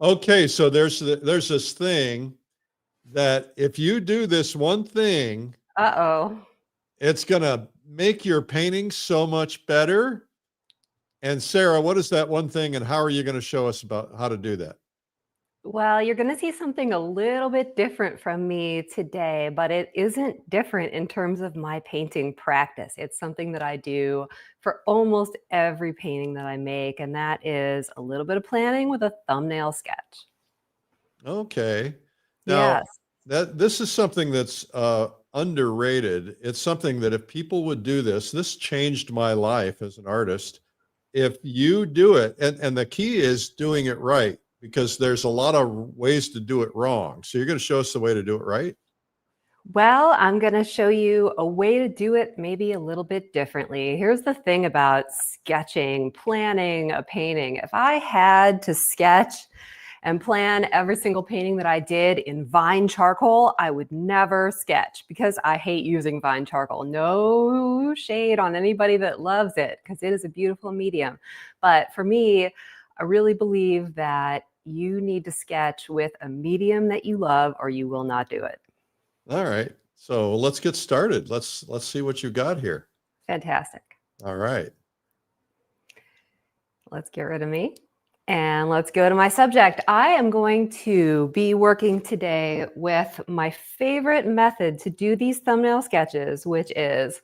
Okay, so there's this thing that if you do this one thing, Uh-oh. it's going to make your painting so much better. And Sarah, what is that one thing, and how are you going to show us about how to do that? Well, you're going to see something a little bit different from me today, but it isn't different in terms of my painting practice. It's something that I do for almost every painting that I make, and that is a little bit of planning with a thumbnail sketch. Okay. Now, Yes. this is something that's underrated. It's something that if people would do this changed my life as an artist. If you do it, and the key is doing it right, because there's a lot of ways to do it wrong. So you're going to show us the way to do it right? Well, I'm going to show you a way to do it maybe a little bit differently. Here's the thing about sketching, planning a painting. If I had to sketch and plan every single painting that I did in Vine charcoal, I would never sketch because I hate using Vine charcoal. No shade on anybody that loves it because it is a beautiful medium. But for me, I really believe that you need to sketch with a medium that you love or you will not do it. All right. So let's get started. Let's see what you got here. Fantastic. All right. Let's get rid of me. And let's go to my subject. I am going to be working today with my favorite method to do these thumbnail sketches, which is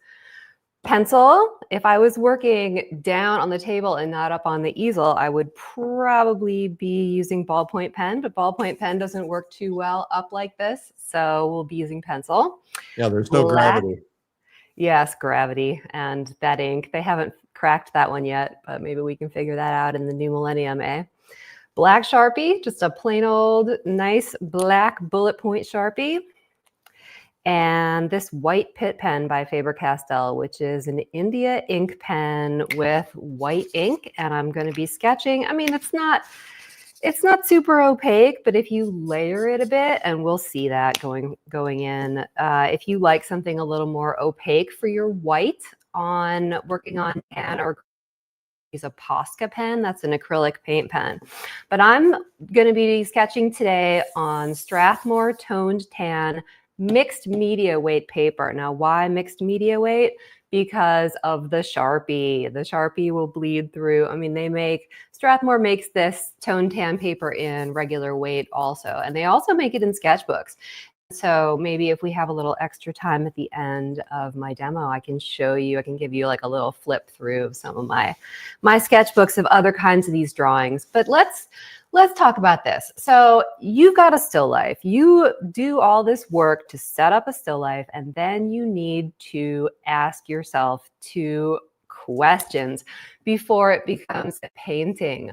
pencil. If I was working down on the table and not up on the easel, I would probably be using ballpoint pen, but ballpoint pen doesn't work too well up like this. So we'll be using pencil. Yeah, there's no gravity. Yes, gravity and that ink. They haven't cracked that one yet, but maybe we can figure that out in the new millennium, eh? Black Sharpie, just a plain old nice black bullet point Sharpie. And this white Pitt pen by Faber-Castell, which is an India ink pen with white ink. And I'm going to be sketching. I mean, it's not super opaque, but if you layer it a bit, and we'll see that going in, if you like something a little more opaque for your white on working on tan, or use a Posca pen, that's an acrylic paint pen. But I'm going to be sketching today on Strathmore toned tan mixed media weight paper. Now, why mixed media weight? Because of the Sharpie. The Sharpie will bleed through. I mean, Strathmore makes this toned tan paper in regular weight also, and they also make it in sketchbooks. So maybe if we have a little extra time at the end of my demo, I can show you, I can give you like a little flip through of some of my sketchbooks of other kinds of these drawings. But let's talk about this. So you've got a still life. You do all this work to set up a still life, and then you need to ask yourself 2 questions before it becomes a painting.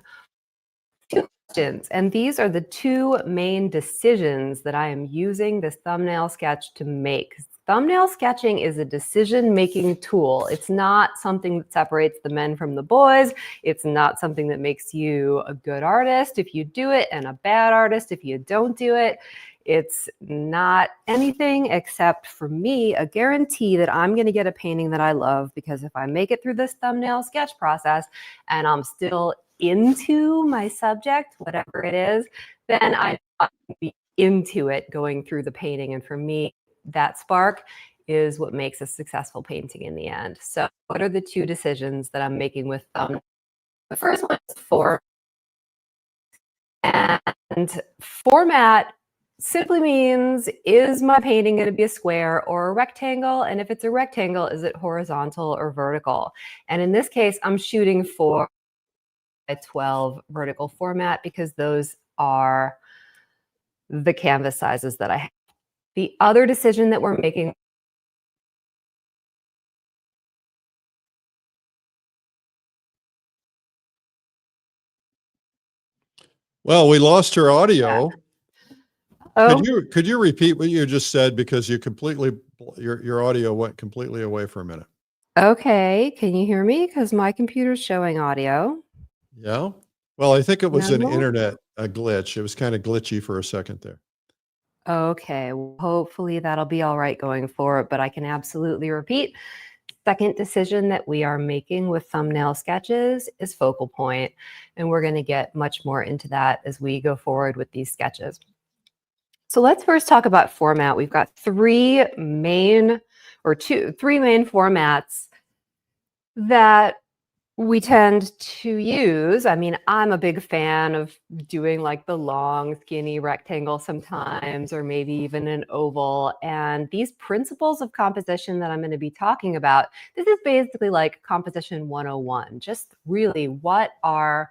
2 questions, and these are the 2 main decisions that I am using this thumbnail sketch to make. Thumbnail sketching is a decision-making tool. It's not something that separates the men from the boys. It's not something that makes you a good artist if you do it and a bad artist if you don't do it. It's not anything except, for me, a guarantee that I'm going to get a painting that I love, because if I make it through this thumbnail sketch process and I'm still into my subject, whatever it is, then I'm be into it going through the painting. And for me, that spark is what makes a successful painting in the end. So what are the 2 decisions that I'm making with thumbnail? The first one is format. And format simply means, is my painting going to be a square or a rectangle? And if it's a rectangle, is it horizontal or vertical? And in this case, I'm shooting for a 12 vertical format because those are the canvas sizes that I have. The other decision that we're making. Well, we lost her audio. Oh. Could you repeat what you just said, because your audio went completely away for a minute. Okay, can you hear me? Because my computer's showing audio. Yeah. Well, I think it was an internet glitch. It was kind of glitchy for a second there. Okay, well, hopefully that'll be all right going forward, but I can absolutely repeat. second decision that we are making with thumbnail sketches is focal point, and we're going to get much more into that as we go forward with these sketches. So let's first talk about format. We've got three main formats that we tend to use. I mean, I'm a big fan of doing like the long, skinny rectangle sometimes, or maybe even an oval. And these principles of composition that I'm going to be talking about, this is basically like Composition 101. Just really, what are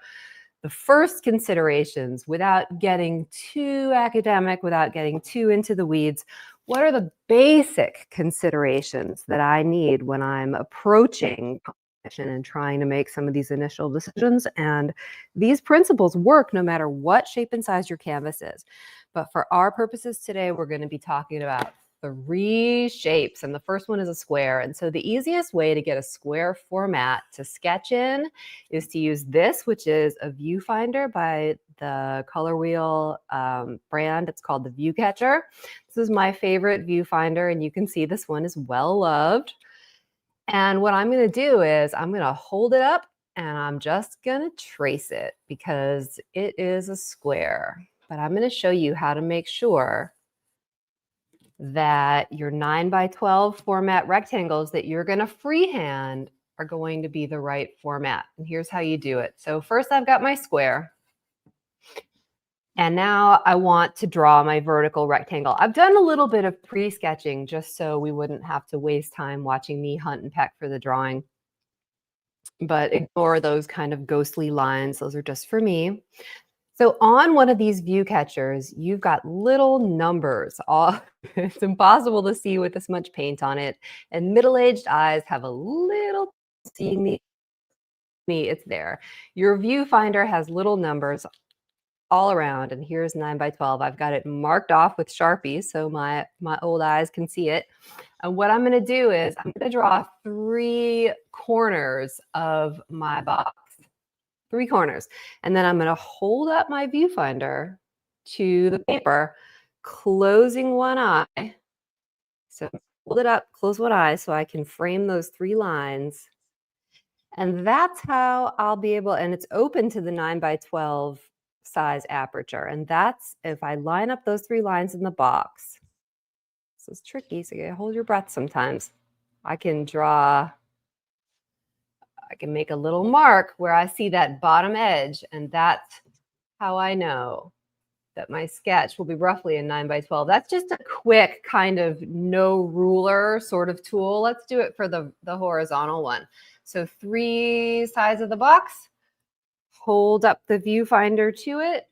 the first considerations without getting too academic, without getting too into the weeds? What are the basic considerations that I need when I'm approaching and trying to make some of these initial decisions? And these principles work no matter what shape and size your canvas is. But for our purposes today, we're going to be talking about 3 shapes. And the first one is a square. And so the easiest way to get a square format to sketch in is to use this, which is a viewfinder by the Color Wheel brand. It's called the View Catcher. This is my favorite viewfinder, and you can see this one is well loved. And what I'm going to do is I'm going to hold it up and I'm just going to trace it because it is a square. But I'm going to show you how to make sure that your 9x12 format rectangles that you're going to freehand are going to be the right format. And here's how you do it. So first I've got my square. And now I want to draw my vertical rectangle. I've done a little bit of pre-sketching just so we wouldn't have to waste time watching me hunt and peck for the drawing. But ignore those kind of ghostly lines. Those are just for me. So on one of these view catchers, you've got little numbers. It's impossible to see with this much paint on it. And middle-aged eyes have a little seeing me. It's there. Your viewfinder has little numbers all around, and here's 9x12. I've got it marked off with Sharpie so my old eyes can see it. And what I'm going to do is I'm going to draw 3 corners of my box. 3 corners. And then I'm going to hold up my viewfinder to the paper, closing one eye. So hold it up, close one eye so I can frame those 3 lines. And that's how I'll be able, and it's open to the 9x12 size aperture. And that's if I line up those 3 lines in the box. This is tricky, so you gotta hold your breath sometimes. I can make a little mark where I see that bottom edge, and that's how I know that my sketch will be roughly a 9x12. That's just a quick kind of no ruler sort of tool. Let's do it for the horizontal one. So 3 sides of the box. Hold up the viewfinder to it,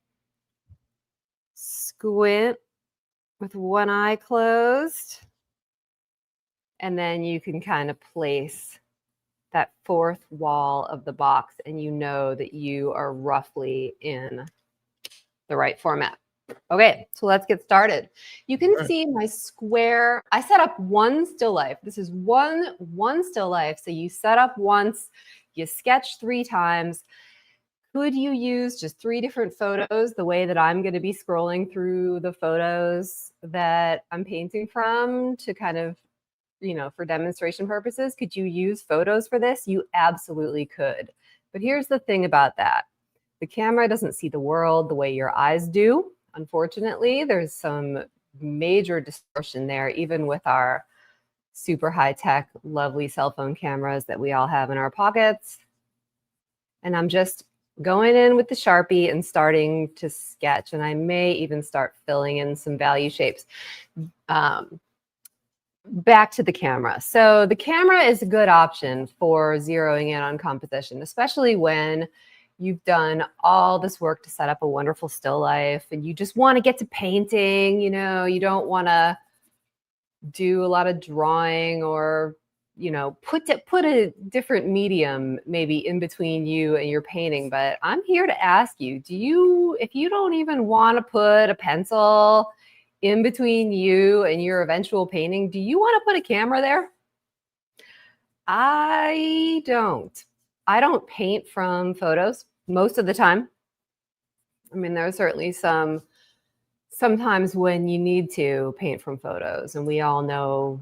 squint with one eye closed, and then you can kind of place that 4th wall of the box, and you know that you are roughly in the right format. Okay, so let's get started. You can see my square. I set up 1 still life. This is one still life. So you set up once, you sketch 3 times. Could you use just 3 different photos the way that I'm going to be scrolling through the photos that I'm painting from to kind of, you know, for demonstration purposes? Could you use photos for this? You absolutely could. But here's the thing about that. The camera doesn't see the world the way your eyes do. Unfortunately, there's some major distortion there, even with our super high-tech, lovely cell phone cameras that we all have in our pockets. And I'm just going in with the Sharpie and starting to sketch, and I may even start filling in some value shapes. Back to the camera. So the camera is a good option for zeroing in on composition, especially when you've done all this work to set up a wonderful still life and you just want to get to painting. You know, you don't want to do a lot of drawing or, you know, put a different medium maybe in between you and your painting. But I'm here to ask you, if you don't even want to put a pencil in between you and your eventual painting, do you want to put a camera there? I don't paint from photos most of the time. I mean, there are certainly sometimes when you need to paint from photos, and we all know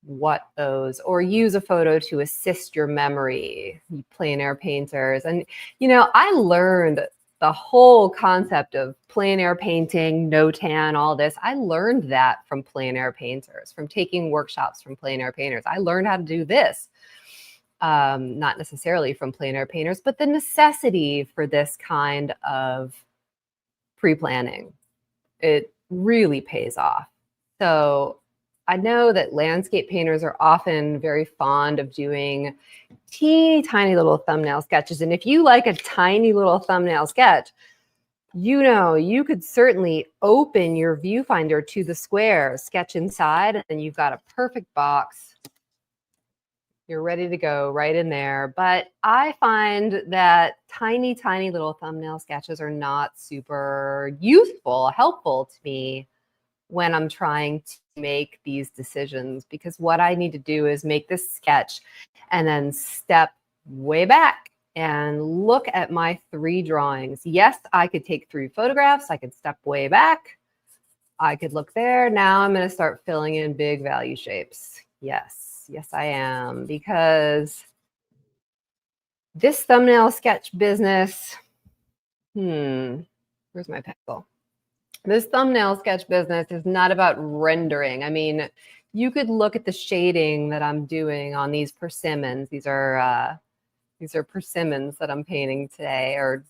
what those, or use a photo to assist your memory, you plein air painters. And, you know, I learned the whole concept of plein air painting, Notan, all this. I learned that from plein air painters, from taking workshops from plein air painters. I learned how to do this, not necessarily from plein air painters, but the necessity for this kind of pre-planning, it really pays off. So I know that landscape painters are often very fond of doing teeny tiny little thumbnail sketches. And if you like a tiny little thumbnail sketch, you know, you could certainly open your viewfinder to the square, sketch inside, and you've got a perfect box. You're ready to go right in there. But I find that tiny, tiny little thumbnail sketches are not super useful, helpful to me when I'm trying to make these decisions, because what I need to do is make this sketch and then step way back and look at my 3 drawings. Yes, I could take 3 photographs. I could step way back. I could look there. Now I'm going to start filling in big value shapes. Yes, I am, because this thumbnail sketch business, where's my pencil? This thumbnail sketch business is not about rendering. I mean, you could look at the shading that I'm doing on these persimmons. These are persimmons that I'm painting today, or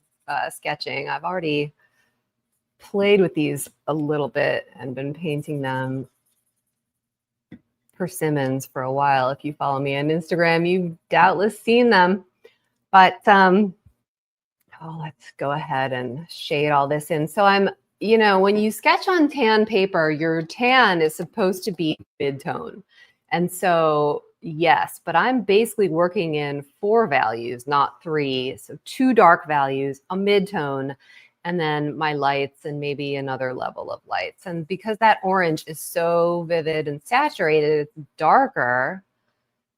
sketching. I've already played with these a little bit and been painting them persimmons for a while. If you follow me on Instagram, you've doubtless seen them. But let's go ahead and shade all this in. So I'm, you know, when you sketch on tan paper, your tan is supposed to be mid-tone. And so, yes, but I'm basically working in 4 values, not 3. So 2 dark values, a mid-tone, and then my lights and maybe another level of lights. And because that orange is so vivid and saturated, it's darker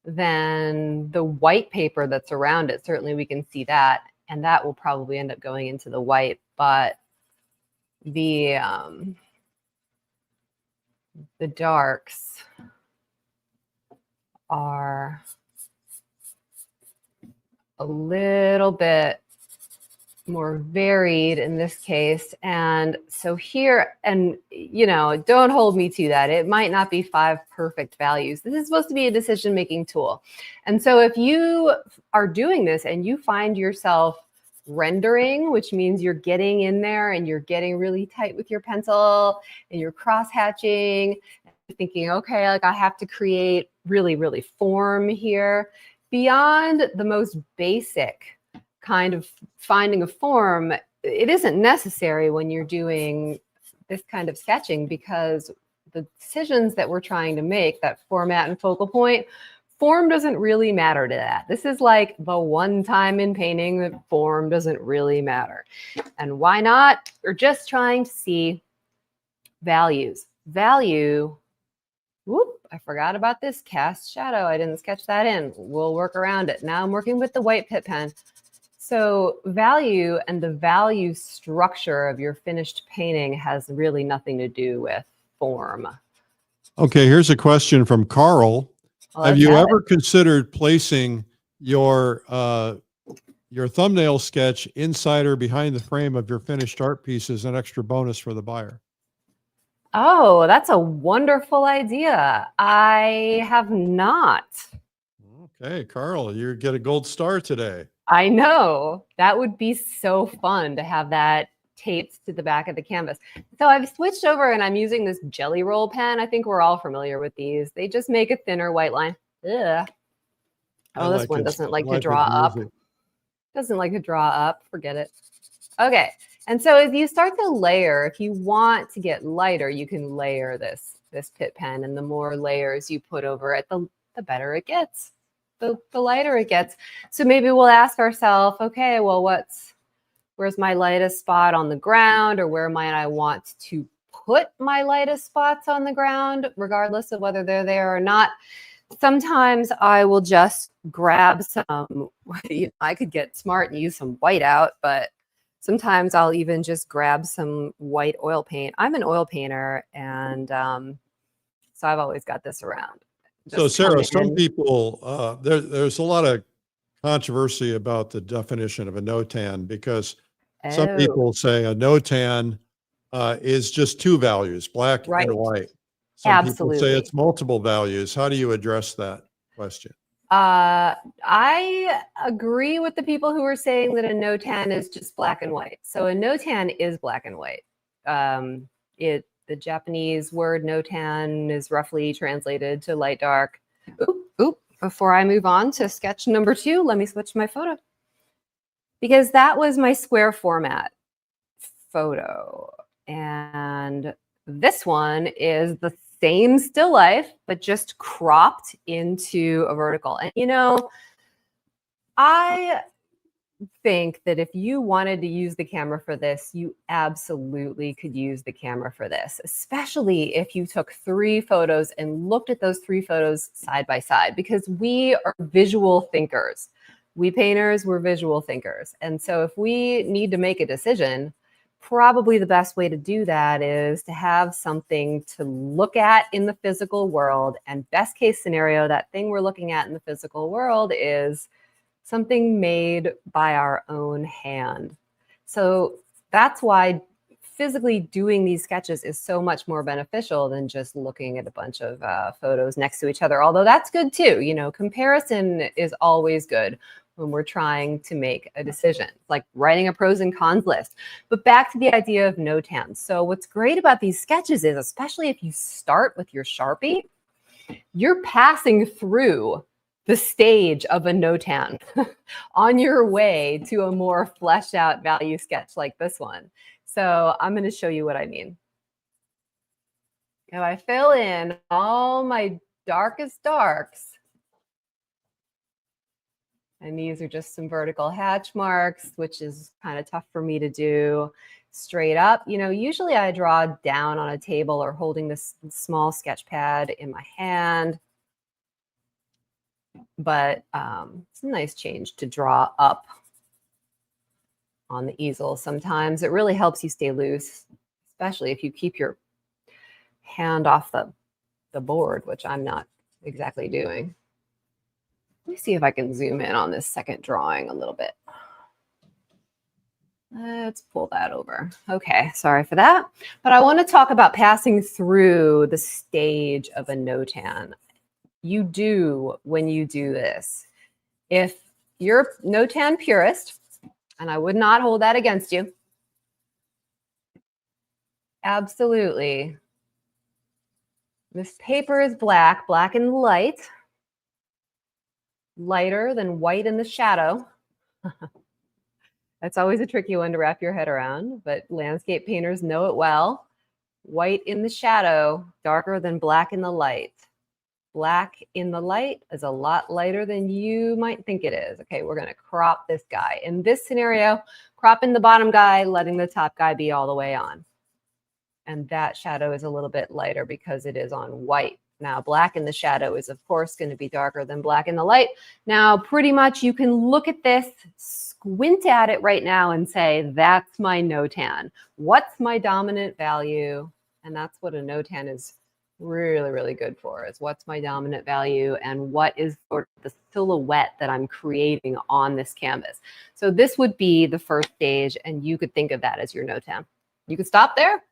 than the white paper that's around it. Certainly we can see that, and that will probably end up going into the white. But the darks are a little bit more varied in this case. And so here, and you know, don't hold me to that. It might not be 5 perfect values. This is supposed to be a decision-making tool. And so if you are doing this and you find yourself rendering, which means you're getting in there and you're getting really tight with your pencil and you're cross-hatching, thinking, okay, like I have to create really form here. Beyond the most basic kind of finding a form, it isn't necessary when you're doing this kind of sketching, because the decisions that we're trying to make, that format and focal point, form doesn't really matter to that. This is like the one time in painting that form doesn't really matter. And why not? We're just trying to see values. Value, whoop, I forgot about this cast shadow. I didn't sketch that in. We'll work around it. Now I'm working with the white pit pen. So value and the value structure of your finished painting has really nothing to do with form. Okay, here's a question from Carl. Well, have you ever considered placing your thumbnail sketch inside or behind the frame of your finished art piece as an extra bonus for the buyer? Oh, that's a wonderful idea. I have not. Okay, Carl, you get a gold star today. I know. That would be so fun to have that taped to the back of the canvas. So I've switched over and I'm using this jelly roll pen. I think we're all familiar with these. They just make a thinner white line. Ugh. Oh, this one doesn't like to draw up. Doesn't like to draw up. Forget it. Okay. And so as you start to layer, if you want to get lighter, you can layer this pit pen. And the more layers you put over it, the better it gets. The lighter it gets. So maybe we'll ask ourselves, okay, well, where's my lightest spot on the ground, or where might I want to put my lightest spots on the ground, regardless of whether they're there or not. Sometimes I will just grab some, I could get smart and use some white out, but sometimes I'll even just grab some white oil paint. I'm an oil painter, and so I've always got this around. So just come Sarah, some in. people, there's a lot of controversy about the definition of a notan because some Oh, people say a notan is just two values, black right. and white. Some people say Absolutely. it's multiple values. How do you address that question? I agree with the people who are saying that a notan is just black and white. So a notan is black and white. The Japanese word notan is roughly translated to light dark. Oop. Before I move on to sketch number 2, let me switch my photo. Because that was my square format photo. And this one is the same still life, but just cropped into a vertical. And you know, I think that if you wanted to use the camera for this, you absolutely could use the camera for this, especially if you took 3 photos and looked at those 3 photos side by side, because we are visual thinkers. We painters, we're visual thinkers. And so if we need to make a decision, probably the best way to do that is to have something to look at in the physical world. And best case scenario, that thing we're looking at in the physical world is something made by our own hand. So that's why physically doing these sketches is so much more beneficial than just looking at a bunch of photos next to each other, although that's good too. You know, comparison is always good when we're trying to make a decision, like writing a pros and cons list. But back to the idea of notan. So what's great about these sketches is, especially if you start with your Sharpie, you're passing through the stage of a notan on your way to a more fleshed out value sketch like this one. So I'm going to show you what I mean. If I fill in all my darkest darks, and these are just some vertical hatch marks, which is kind of tough for me to do straight up. You know, usually I draw down on a table or holding this small sketch pad in my hand. But it's a nice change to draw up on the easel sometimes. It really helps you stay loose, especially if you keep your hand off the board, which I'm not exactly doing. Let me see if I can zoom in on this second drawing a little bit. Let's pull that over. Okay, sorry for that. But I want to talk about passing through the stage of a notan. You do when you do this. If you're a notan purist, and I would not hold that against you, absolutely. This paper is black, black and light, lighter than white in the shadow. That's always a tricky one to wrap your head around, but landscape painters know it well. White in the shadow, darker than black in the light. Black in the light is a lot lighter than you might think it is. Okay, we're going to crop this guy. In this scenario, cropping the bottom guy, letting the top guy be all the way on. And that shadow is a little bit lighter because it is on white. Now, black in the shadow is, of course, going to be darker than black in the light. Now, pretty much you can look at this, squint at it right now and say, that's my notan. What's my dominant value? And that's what a notan is really, really good for, is what's my dominant value and what is sort of the silhouette that I'm creating on this canvas. So this would be the first stage, and you could think of that as your notan. You could stop there,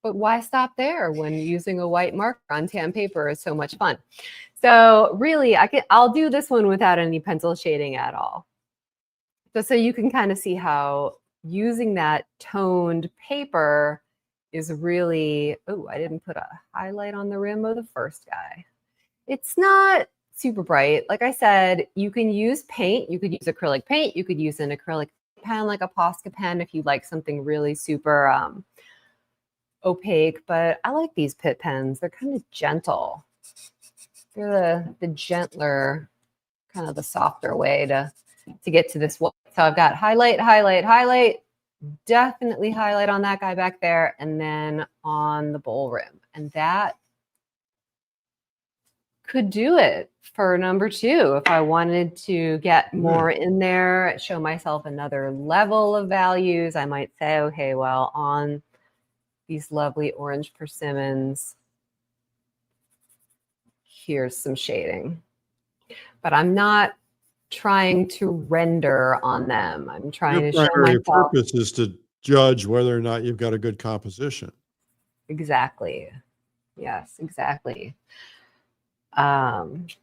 but why stop there when using a white marker on tan paper is so much fun? So really, I'll do this one without any pencil shading at all. Just so you can kind of see how using that toned paper is really, oh, I didn't put a highlight on the rim of the first guy. It's not super bright. Like I said, you can use paint. You could use acrylic paint. You could use an acrylic pen like a Posca pen if you like something really super opaque. But I like these Pitt pens. They're kind of gentle. They're the gentler, kind of the softer way to get to this one. So I've got highlight, highlight, highlight. Definitely highlight on that guy back there, and then on the bowl rim. And that could do it for number 2. If I wanted to get more in there, show myself another level of values, I might say, okay, well, on these lovely orange persimmons, here's some shading. But I'm not trying to render on them. I'm trying Your to show primary myself. purpose is to judge whether or not you've got a good composition. Exactly. Yes, exactly. And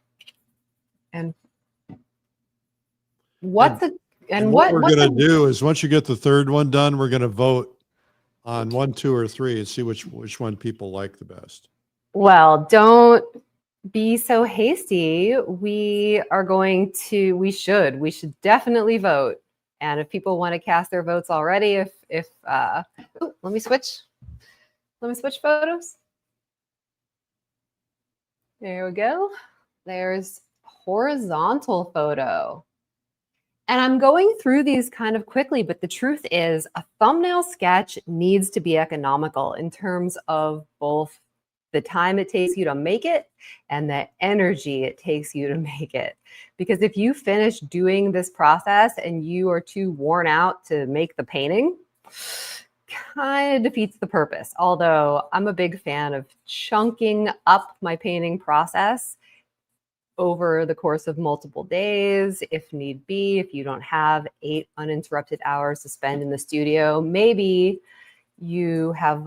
what we're going to do is once you get the third one done, we're going to vote on 1, 2, or 3 and see which one people like the best. Well, don't be so hasty. We should definitely vote. And if people want to cast their votes already, let me switch photos. There we go. There's horizontal photo. And I'm going through these kind of quickly, but the truth is a thumbnail sketch needs to be economical in terms of both the time it takes you to make it and the energy it takes you to make it. Because if you finish doing this process and you are too worn out to make the painting, kind of defeats the purpose. Although I'm a big fan of chunking up my painting process over the course of multiple days, if need be. If you don't have 8 uninterrupted hours to spend in the studio, maybe you have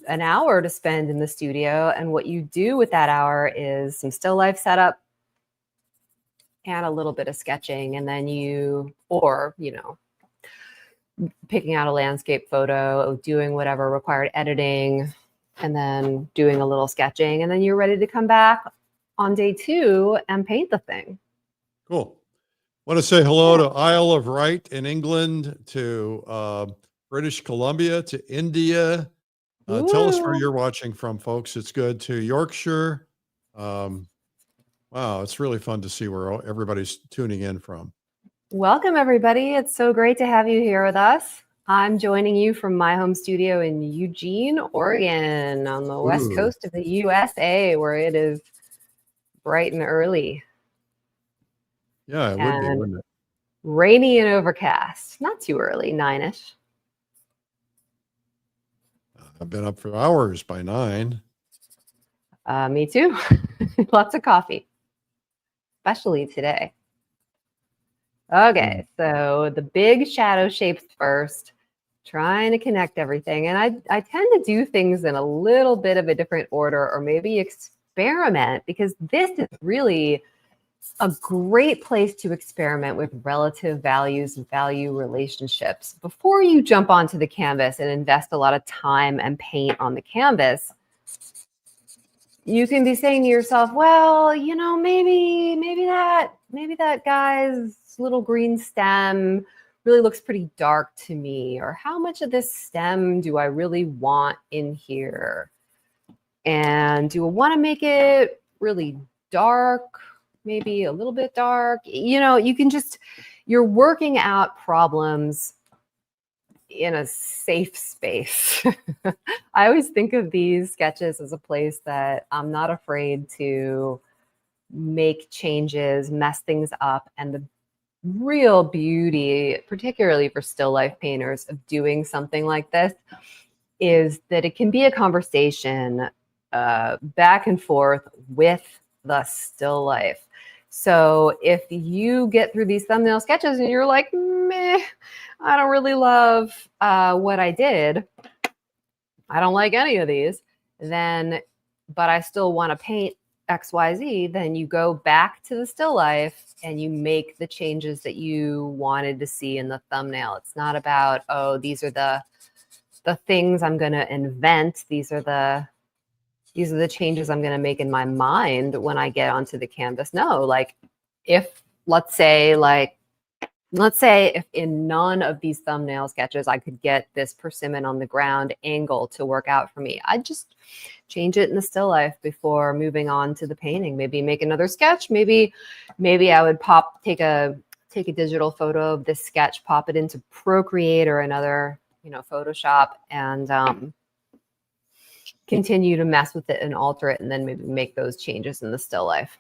an hour to spend in the studio, and what you do with that hour is some still life setup and a little bit of sketching, and then picking out a landscape photo, doing whatever required editing, and then doing a little sketching, and then you're ready to come back on day 2 and paint the thing. Cool. Want to say hello to Isle of Wight in England, to British Columbia, to India. Tell us where you're watching from, folks. It's good. To Yorkshire. Wow, it's really fun to see where everybody's tuning in from. Welcome, everybody. It's so great to have you here with us. I'm joining you from my home studio in Eugene, Oregon, on the west coast of the USA, where it is bright and early. Yeah, it would be, wouldn't it? Rainy and overcast. Not too early, 9-ish. I've been up for hours by 9. Me too. Lots of coffee, especially today. Okay, so the big shadow shapes first, trying to connect everything. And I tend to do things in a little bit of a different order, or maybe experiment, because this is really a great place to experiment with relative values and value relationships. Before you jump onto the canvas and invest a lot of time and paint on the canvas, you can be saying to yourself, well, maybe that guy's little green stem really looks pretty dark to me, or how much of this stem do I really want in here? And do I want to make it really dark? Maybe a little bit dark. You're working out problems in a safe space. I always think of these sketches as a place that I'm not afraid to make changes, mess things up. And the real beauty, particularly for still life painters, of doing something like this is that it can be a conversation back and forth with the still life. So if you get through these thumbnail sketches and you're like, meh, I don't really love what I did, I don't like any of these, but I still want to paint XYZ, then you go back to the still life and you make the changes that you wanted to see in the thumbnail. It's not about, oh, these are the things I'm going to invent. These are the changes I'm going to make in my mind when I get onto the canvas. No, let's say if in none of these thumbnail sketches I could get this persimmon on the ground angle to work out for me, I'd just change it in the still life before moving on to the painting. Maybe make another sketch. Maybe I would take a digital photo of this sketch, pop it into Procreate or another, Photoshop, and continue to mess with it and alter it, and then maybe make those changes in the still life.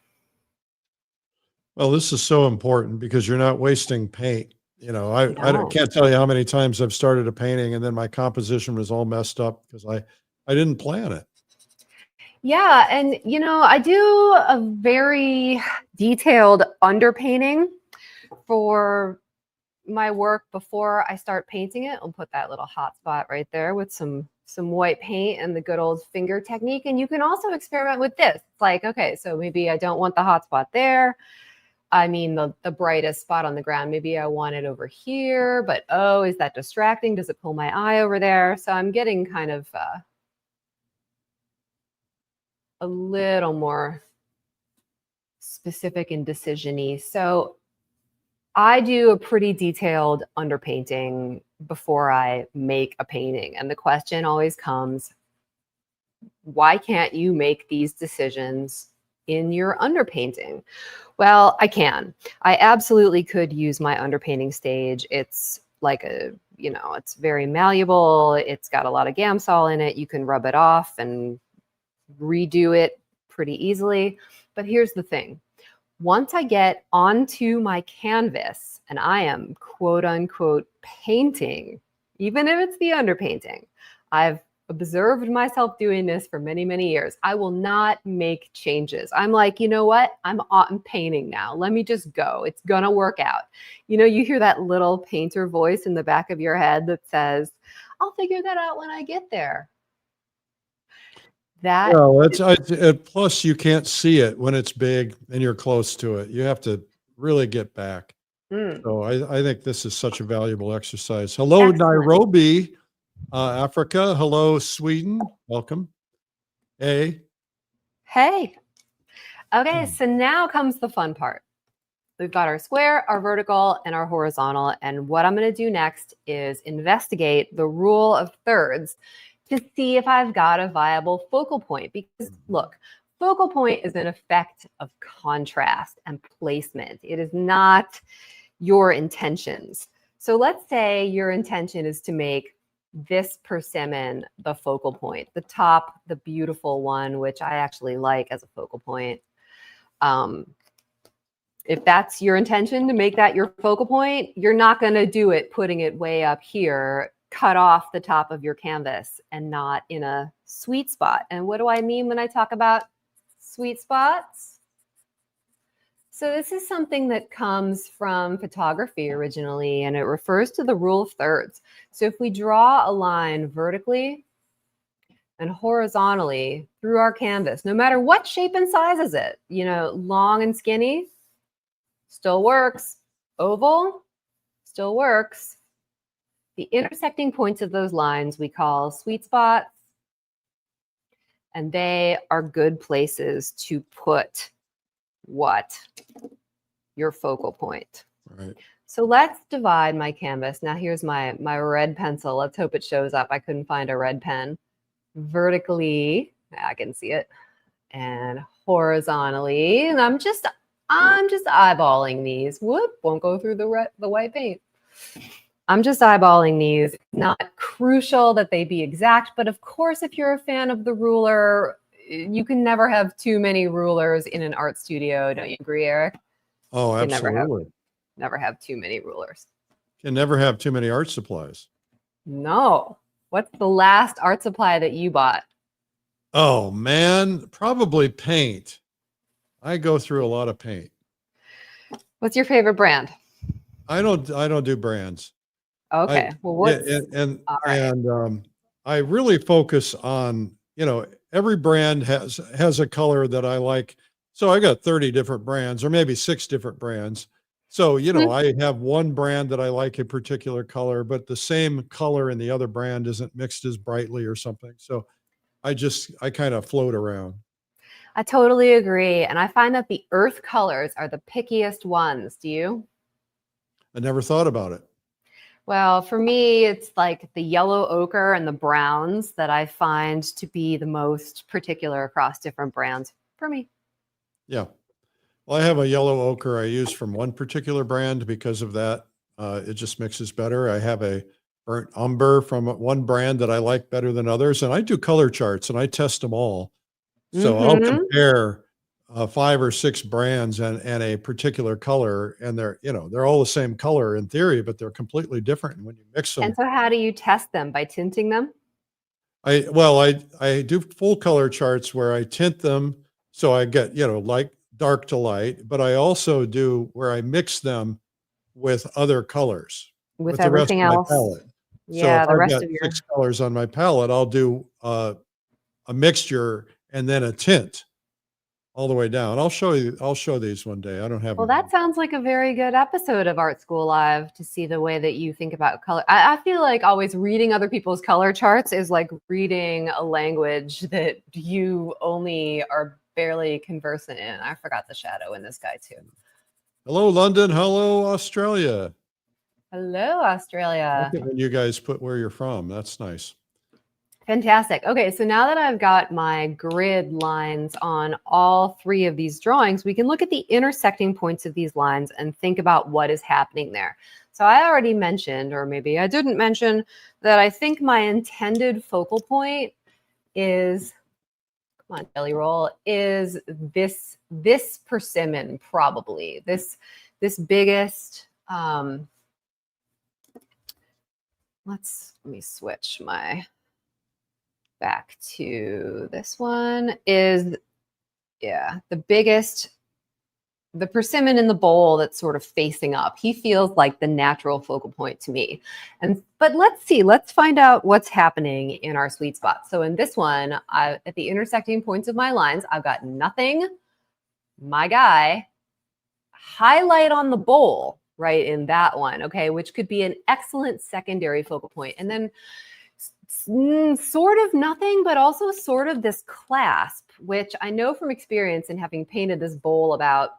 Well, this is so important because you're not wasting paint. I can't tell you how many times I've started a painting and then my composition was all messed up because I didn't plan it. Yeah, and you know, I do a very detailed underpainting for my work before I start painting it. I'll put that little hot spot right there with some white paint and the good old finger technique. And you can also experiment with this. It's like, okay, so maybe I don't want the hot spot there. I mean, the brightest spot on the ground. Maybe I want it over here, but oh, is that distracting? Does it pull my eye over there? So I'm getting kind of a little more specific and decision-y. So I do a pretty detailed underpainting before I make a painting. And the question always comes, why can't you make these decisions in your underpainting? Well, I can. I absolutely could use my underpainting stage. It's like it's very malleable. It's got a lot of Gamsol in it. You can rub it off and redo it pretty easily. But here's the thing. Once I get onto my canvas and I am quote unquote painting, even if it's the underpainting, I've observed myself doing this for many, many years. I will not make changes. I'm like, you know what? I'm painting now. Let me just go. It's going to work out. You know, you hear that little painter voice in the back of your head that says, I'll figure that out when I get there. Plus you can't see it when it's big and you're close to it. You have to really get back. So I think this is such a valuable exercise. Hello, excellent. Nairobi, Africa. Hello, Sweden. Welcome. Hey. Okay, so now comes the fun part. We've got our square, our vertical, and our horizontal. And what I'm going to do next is investigate the rule of thirds to see if I've got a viable focal point. Because look, focal point is an effect of contrast and placement. It is not your intentions. So let's say your intention is to make this persimmon the focal point, the top, the beautiful one, which I actually like as a focal point. If that's your intention to make that your focal point, you're not going to do it putting it way up here, cut off the top of your canvas and not in a sweet spot. And what do I mean when I talk about sweet spots? So this is something that comes from photography originally, and it refers to the rule of thirds. So if we draw a line vertically and horizontally through our canvas, no matter what shape and size is it, you know, long and skinny, still works. Oval, still works. The intersecting points of those lines we call sweet spots, and they are good places to put what? Your focal point. Right. So let's divide my canvas. Now here's my red pencil. Let's hope it shows up. I couldn't find a red pen. Vertically, I can see it, and horizontally, and I'm just eyeballing these. Whoop, won't go through the white paint. I'm just eyeballing these. Not crucial that they be exact, but of course, if you're a fan of the ruler, you can never have too many rulers in an art studio. Don't you agree, Eric? Oh, absolutely. Never have too many rulers. You can never have too many art supplies. No. What's the last art supply that you bought? Oh man, probably paint. I go through a lot of paint. What's your favorite brand? I don't do brands. Okay. I really focus on, you know, every brand has a color that I like. So I got 30 different brands, or maybe 6 different brands. So, you know, I have one brand that I like a particular color, but the same color in the other brand isn't mixed as brightly or something. So I kind of float around. I totally agree. And I find that the earth colors are the pickiest ones. Do you? I never thought about it. Well, for me, it's like the yellow ochre and the browns that I find to be the most particular across different brands for me. Yeah. Well, I have a yellow ochre I use from one particular brand because of that. It just mixes better. I have a burnt umber from one brand that I like better than others. And I do color charts and I test them all. So I'll compare 5 or 6 brands and a particular color, and they're all the same color in theory, but they're completely different when you mix them. And so how do you test them? By tinting them? I do full color charts where I tint them so I get, like dark to light, but I also do where I mix them with other colors With with the rest everything of my else. palette. So if Yeah, the I've rest got of your 6 colors on my palette, I'll do a mixture and then a tint all the way down. I'll show these one day. I don't have Well, them. that sounds like a very good episode of Art School Live to see the way that you think about color. I feel like always reading other people's color charts is like reading a language that you only are barely conversant in. I forgot the shadow in this guy too. Hello, London. Hello, Australia. Hello, I Australia. like it when you guys put where you're from. That's nice. Fantastic. Okay, so now that I've got my grid lines on all 3 of these drawings, we can look at the intersecting points of these lines and think about what is happening there. So I already mentioned, or maybe I didn't mention, that I think my intended focal point is, come on, jelly roll, is this persimmon probably. This biggest, let me switch my back to this one is, yeah, the biggest, the persimmon in the bowl that's sort of facing up. He feels like the natural focal point to me. But let's find out what's happening in our sweet spot. So in this one, at the intersecting points of my lines, I've got nothing, my guy, highlight on the bowl, right, in that one, okay, which could be an excellent secondary focal point. And then sort of nothing, but also sort of this clasp, which I know from experience and having painted this bowl about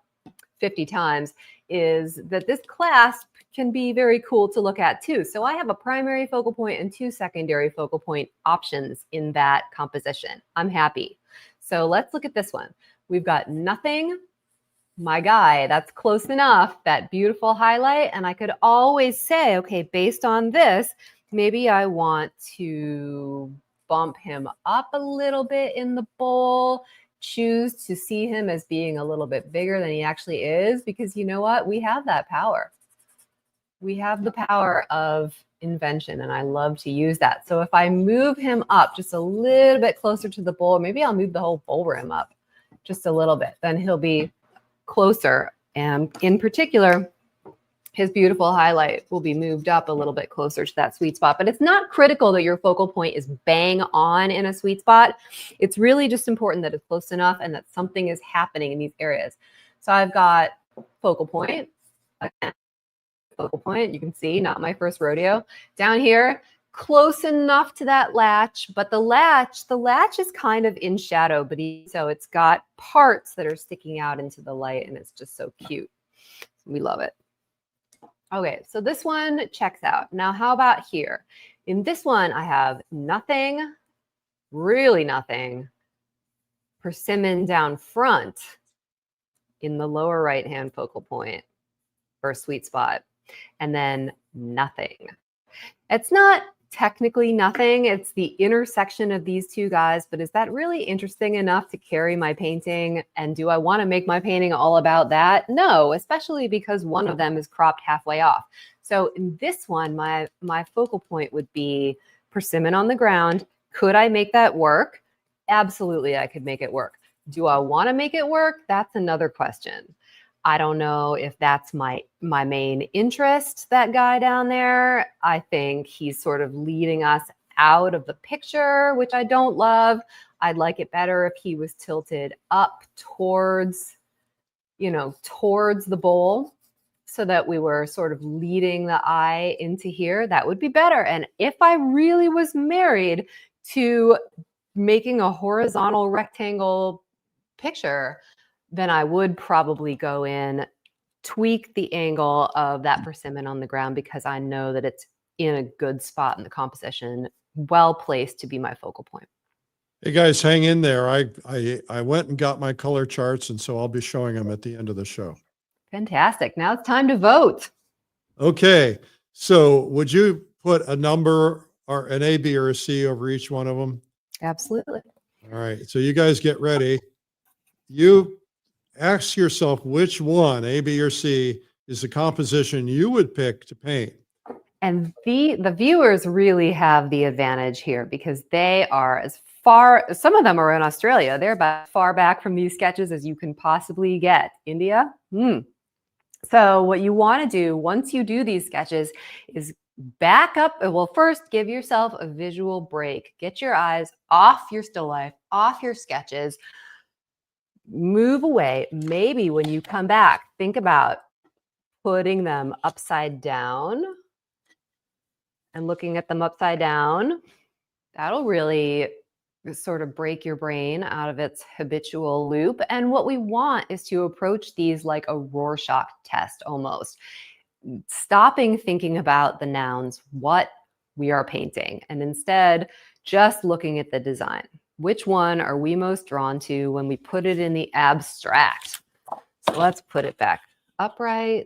50 times, is that this clasp can be very cool to look at too. So I have a primary focal point and 2 secondary focal point options in that composition. I'm happy. So let's look at this one. We've got nothing, my guy, that's close enough, that beautiful highlight. And I could always say, okay, based on this, maybe I want to bump him up a little bit in the bowl, choose to see him as being a little bit bigger than he actually is, because you know what? We have that power. We have the power of invention, and I love to use that. So if I move him up just a little bit closer to the bowl, maybe I'll move the whole bowl rim up just a little bit, then he'll be closer. And in particular, his beautiful highlight will be moved up a little bit closer to that sweet spot. But it's not critical that your focal point is bang on in a sweet spot. It's really just important that it's close enough and that something is happening in these areas. So I've got focal point. Again, focal point, you can see, not my first rodeo. Down here, close enough to that latch, but the latch is kind of in shadow, but so it's got parts that are sticking out into the light, and it's just so cute. We love it. Okay, so this one checks out. Now, how about here? In this one, I have nothing, really nothing, persimmon down front in the lower right-hand focal point or sweet spot, and then nothing. It's not technically nothing. It's the intersection of these 2 guys, but is that really interesting enough to carry my painting? And do I want to make my painting all about that? No, especially because one of them is cropped halfway off. So in this one, my focal point would be persimmon on the ground. Could I make that work? Absolutely, I could make it work. Do I want to make it work? That's another question. I don't know if that's my main interest, that guy down there. I think he's sort of leading us out of the picture, which I don't love. I'd like it better if he was tilted up towards, towards the bowl, so that we were sort of leading the eye into here. That would be better. And if I really was married to making a horizontal rectangle picture, then I would probably go in, tweak the angle of that persimmon on the ground, because I know that it's in a good spot in the composition, well placed to be my focal point. Hey guys, hang in there. I went and got my color charts, and so I'll be showing them at the end of the show. Fantastic. Now it's time to vote. Okay. So would you put a number or an A, B, or a C over each one of them? Absolutely. All right. So you guys get ready. You ask yourself which one, A, B, or C, is the composition you would pick to paint. And the viewers really have the advantage here because they are as far, some of them are in Australia. They're about as far back from these sketches as you can possibly get. India? So what you want to do once you do these sketches is back up. Well, first give yourself a visual break. Get your eyes off your still life, off your sketches. Move away. Maybe when you come back, think about putting them upside down and looking at them upside down. That'll really sort of break your brain out of its habitual loop. And what we want is to approach these like a Rorschach test almost. Stopping thinking about the nouns, what we are painting, and instead just looking at the design. Which one are we most drawn to when we put it in the abstract? So let's put it back upright.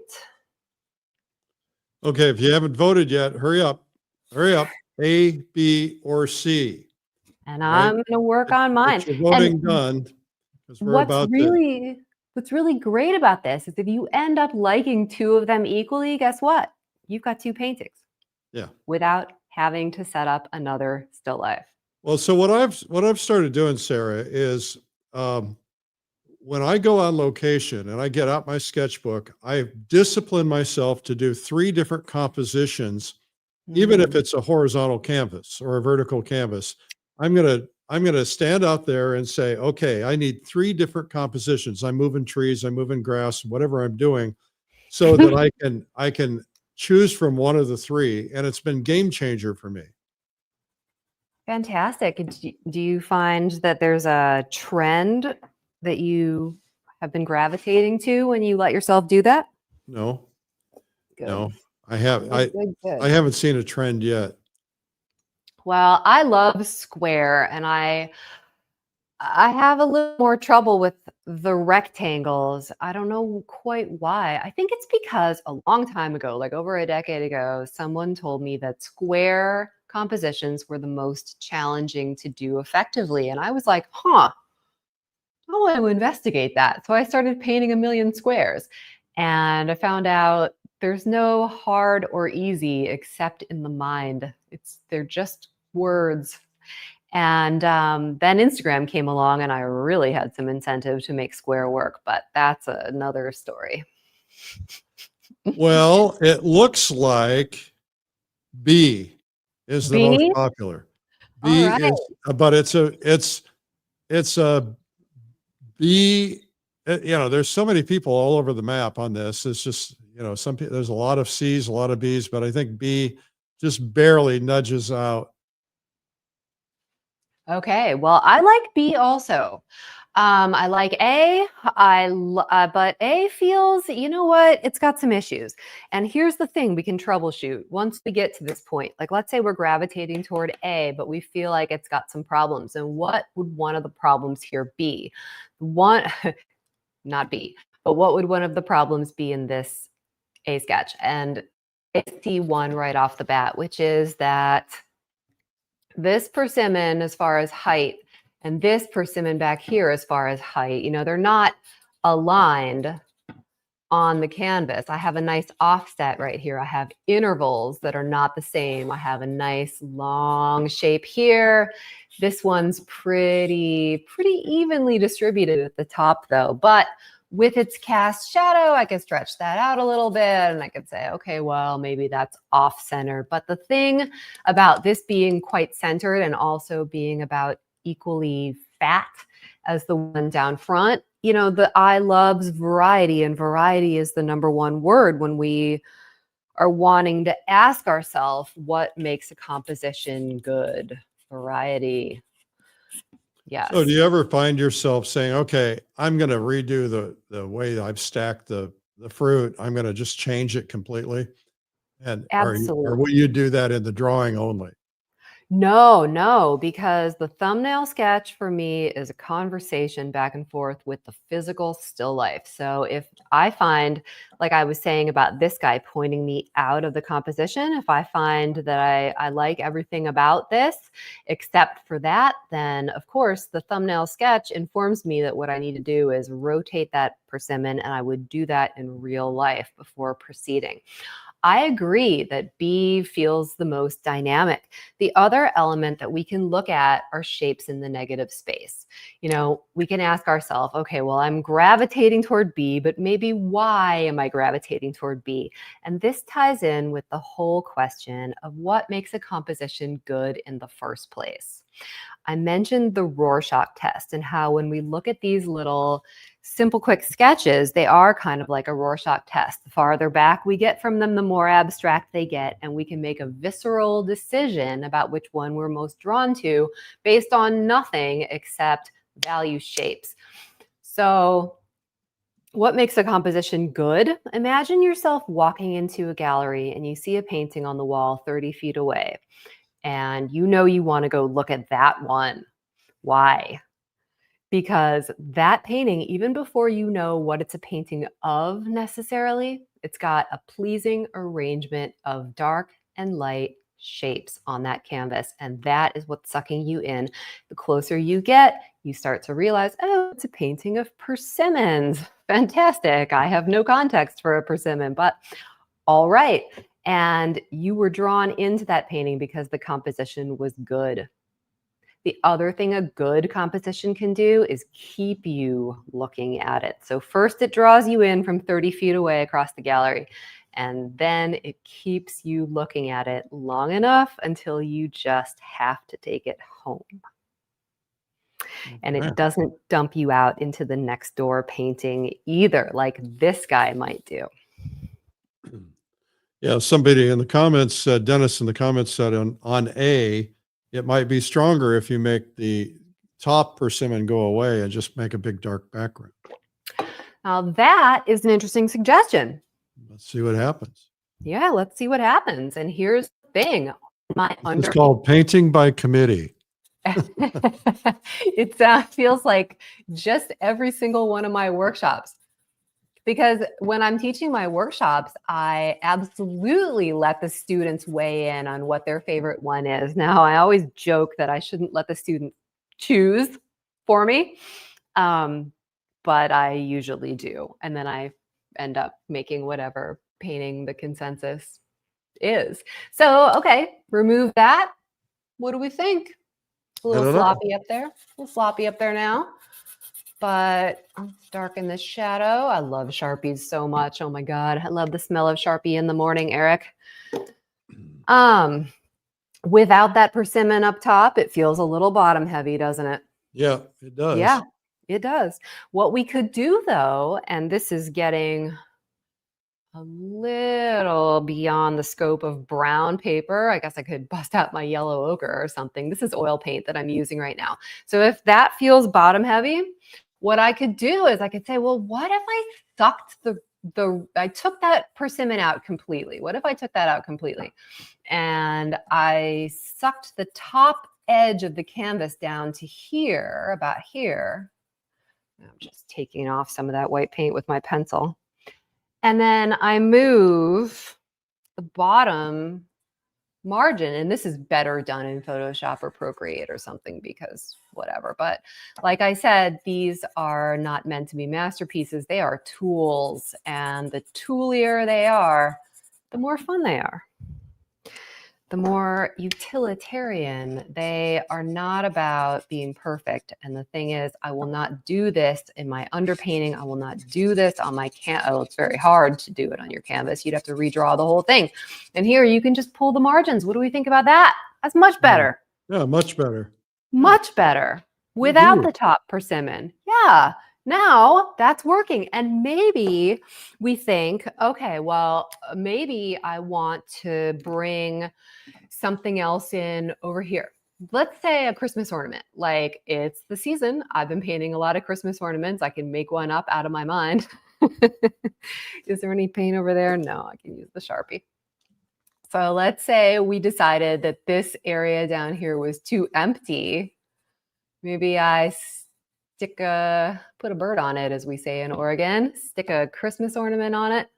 Okay, if you haven't voted yet, hurry up. Hurry up. A, B, or C. And I'm going to work on mine. Get your voting done. What's really great about this is if you end up liking two of them equally, guess what? You've got two paintings. Yeah. Without having to set up another still life. Well, so what I've started doing, Sarah, is when I go on location and I get out my sketchbook, I discipline myself to do 3 different compositions, even if it's a horizontal canvas or a vertical canvas. I'm gonna stand out there and say, okay, I need 3 different compositions. I'm moving trees, I'm moving grass, whatever I'm doing, so that I can choose from one of the 3, and it's been game changer for me. Fantastic. Do you find that there's a trend that you have been gravitating to when you let yourself do that? No, Good. no, I have. Good. I haven't seen a trend yet. Well, I love square, and I have a little more trouble with the rectangles. I don't know quite why. I think it's because a long time ago, like over a decade ago, someone told me that square compositions were the most challenging to do effectively. And I was like, I want to investigate that. So I started painting a million squares. And I found out there's no hard or easy except in the mind. They're just words. And then Instagram came along and I really had some incentive to make square work, but that's another story. Well, it looks like B is the B? most popular. B All right. is, but it's a B. There's so many people all over the map on this. It's just, there's a lot of C's, a lot of B's, but I think B just barely nudges out. Okay, well, I like B also. I like A, but A feels, you know what, it's got some issues. And here's the thing, we can troubleshoot once we get to this point. Like, let's say we're gravitating toward A, but we feel like it's got some problems. And what would one of the problems here be? Not B, but what would one of the problems be in this A sketch? And I see one right off the bat, which is that this persimmon as far as height and this persimmon back here as far as height, they're not aligned on the canvas. I have a nice offset right here. I have intervals that are not the same. I have a nice long shape here. This one's pretty evenly distributed at the top though, but with its cast shadow, I can stretch that out a little bit and I could say, okay, well, maybe that's off center. But the thing about this being quite centered and also being about equally fat as the one down front, the eye loves variety, and variety is the #1 word when we are wanting to ask ourselves what makes a composition good. Variety. Yes. So do you ever find yourself saying, okay, I'm going to redo the way I've stacked the fruit. I'm going to just change it completely. And Absolutely. or will you do that in the drawing only? No, because the thumbnail sketch for me is a conversation back and forth with the physical still life. So if I find, like I was saying about this guy pointing me out of the composition, if I find that I like everything about this except for that, then of course the thumbnail sketch informs me that what I need to do is rotate that persimmon, and I would do that in real life before proceeding. I agree that B feels the most dynamic. The other element that we can look at are shapes in the negative space. You know, we can ask ourselves, okay, well, I'm gravitating toward B, but maybe why am I gravitating toward B? And this ties in with the whole question of what makes a composition good in the first place. I mentioned the Rorschach test and how when we look at these little simple, quick sketches, they are kind of like a Rorschach test. The farther back we get from them, the more abstract they get, and we can make a visceral decision about which one we're most drawn to based on nothing except value shapes. So what makes a composition good? Imagine yourself walking into a gallery and you see a painting on the wall 30 feet away. And you know you want to go look at that one. Why? Because that painting, even before you know what it's a painting of necessarily, it's got a pleasing arrangement of dark and light shapes on that canvas. And that is what's sucking you in. The closer you get, you start to realize, oh, it's a painting of persimmons. Fantastic. I have no context for a persimmon, but all right. And you were drawn into that painting because the composition was good. The other thing a good composition can do is keep you looking at it. So first it draws you in from 30 feet away across the gallery, and then it keeps you looking at it long enough until you just have to take it home. And it doesn't dump you out into the next door painting either, like this guy might do. Yeah, somebody in the comments, Dennis in the comments said on A, it might be stronger if you make the top persimmon go away and just make a big dark background. Now that is an interesting suggestion. Let's see what happens. Yeah, let's see what happens. And here's the thing. It's called painting by committee. It feels like just every single one of my workshops. Because when I'm teaching my workshops, I absolutely let the students weigh in on what their favorite one is. Now, I always joke that I shouldn't let the student choose for me, but I usually do. And then I end up making whatever painting the consensus is. So, okay, remove that. What do we think? A little sloppy up there. A little sloppy up there now. But I'll darken this shadow. I love Sharpies so much. Oh my God. I love the smell of Sharpie in the morning, Eric. Without that persimmon up top, it feels a little bottom heavy, doesn't it? Yeah, it does. Yeah, it does. What we could do though, and this is getting a little beyond the scope of brown paper. I guess I could bust out my yellow ochre or something. This is oil paint that I'm using right now. So if that feels bottom heavy, what I could do is I could say, well, what if I sucked I took that persimmon out completely. What if I took that out completely? And I sucked the top edge of the canvas down to here, about here. I'm just taking off some of that white paint with my pencil. And then I move the bottom margin, and this is better done in Photoshop or Procreate or something because whatever. But like I said, these are not meant to be masterpieces. They are tools, and the toolier they are, the more fun they are. The more utilitarian. They are not about being perfect. And the thing is, I will not do this in my underpainting. I will not do this on my oh, it's very hard to do it on your canvas. You'd have to redraw the whole thing. And here you can just pull the margins. What do we think about that? That's much better. Yeah, much better. Much better. Without the top persimmon. Yeah. Now that's working. And maybe we think, okay, well, maybe I want to bring something else in over here. Let's say a Christmas ornament. Like, it's the season. I've been painting a lot of Christmas ornaments. I can make one up out of my mind. Is there any paint over there? No, I can use the Sharpie. So let's say we decided that this area down here was too empty. Maybe I put a bird on it, as we say in Oregon, stick a Christmas ornament on it,